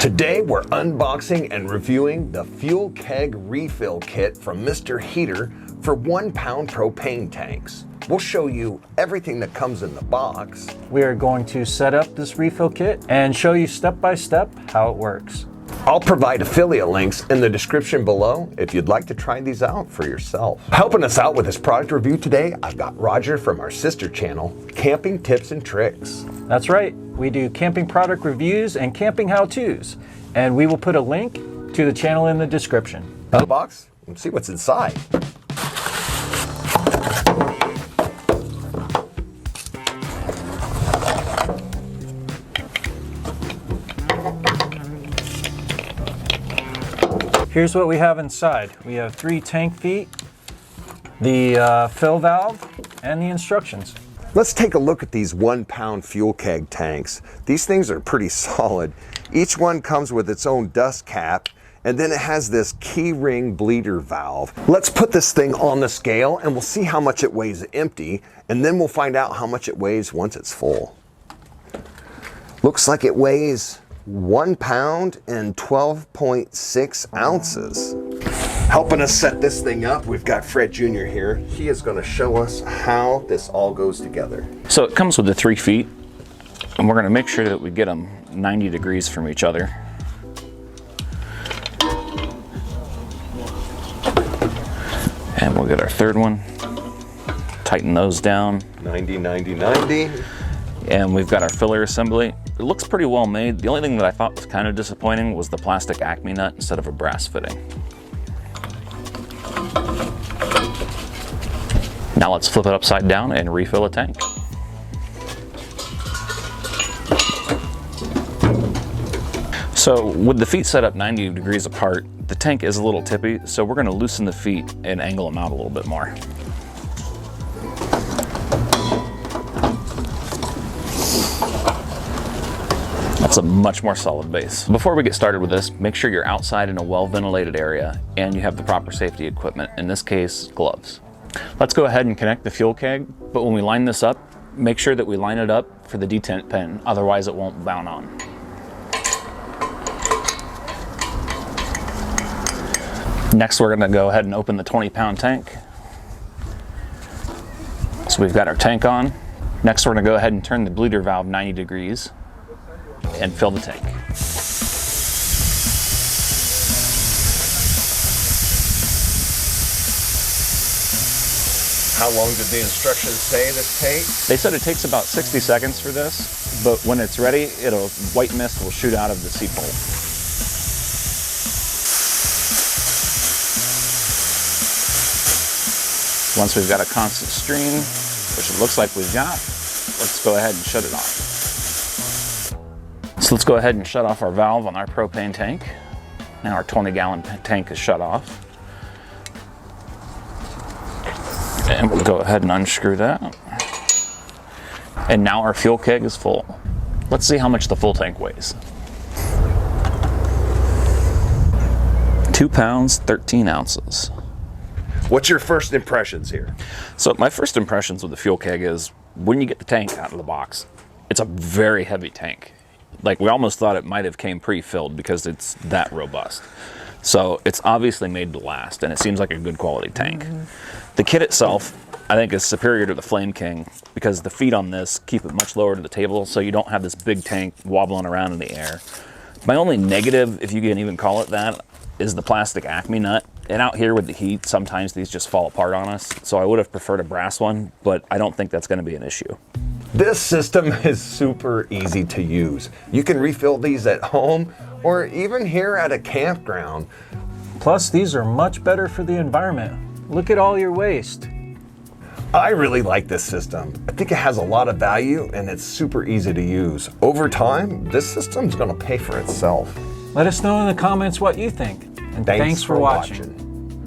Today we're unboxing and reviewing the Fuel Keg refill kit from Mr. Heater for 1 pound propane tanks. We'll show you everything that comes in the box. We are going to set up this refill kit and show you step by step how it works. I'll provide affiliate links in the description below if you'd like to try these out for yourself. Helping us out with this product review today, I've got Roger from our sister channel, Camping Tips and Tricks. That's right, we do camping product reviews and camping how-tos, and we will put a link to the channel in the description. Unbox and see what's inside. Here's what we have inside. We have 3 tank feet, the fill valve, and the instructions. Let's take a look at these 1 pound fuel keg tanks. These things are pretty solid. Each one comes with its own dust cap, and then it has this key ring bleeder valve. Let's put this thing on the scale and we'll see how much it weighs empty, and then we'll find out how much it weighs once it's full. Looks like it weighs 1 pound and 12.6 ounces. Helping us set this thing up, we've got Fred Jr. here. He is going to show us how this all goes together. So it comes with the 3 feet, and we're going to make sure that we get them 90 degrees from each other. And we'll get our third one, tighten those down. 90, 90, 90. And we've got our filler assembly. It looks pretty well made. The only thing that I thought was kind of disappointing was the plastic Acme nut instead of a brass fitting. Now let's flip it upside down and refill a tank. So with the feet set up 90 degrees apart, the tank is a little tippy, so we're going to loosen the feet and angle them out a little bit more. That's a much more solid base. Before we get started with this, make sure you're outside in a well-ventilated area and you have the proper safety equipment, in this case, gloves. Let's go ahead and connect the fuel keg, but when we line this up, make sure that we line it up for the detent pin, otherwise it won't bound on. Next, we're gonna go ahead and open the 20-pound tank. So we've got our tank on. Next, we're gonna go ahead and turn the bleeder valve 90 degrees and fill the tank. How long did the instructions say this takes? They said it takes about 60 seconds for this, but when it's ready, white mist will shoot out of the seat bolt. Once we've got a constant stream, which it looks like we've got, let's go ahead and shut it off. So let's go ahead and shut off our valve on our propane tank. Now our 20-gallon tank is shut off. And we'll go ahead and unscrew that. And now our fuel keg is full. Let's see how much the full tank weighs. 2 pounds, 13 ounces. What's your first impressions here? So my first impressions with the fuel keg is when you get the tank out of the box, it's a very heavy tank. Like, we almost thought it might have came pre-filled because it's that robust. So it's obviously made to last, and it seems like a good quality tank. The kit itself, I think, is superior to the Flame King because the feet on this keep it much lower to the table, so you don't have this big tank wobbling around in the air. My only negative, if you can even call it that, is the plastic Acme nut. And out here with the heat, sometimes these just fall apart on us. So I would have preferred a brass one, but I don't think that's going to be an issue. This system is super easy to use. You can refill these at home or even here at a campground. Plus, these are much better for the environment. Look at all your waste. I really like this system. I think it has a lot of value and it's super easy to use. Over time, this system's going to pay for itself. Let us know in the comments what you think. And thanks for watching.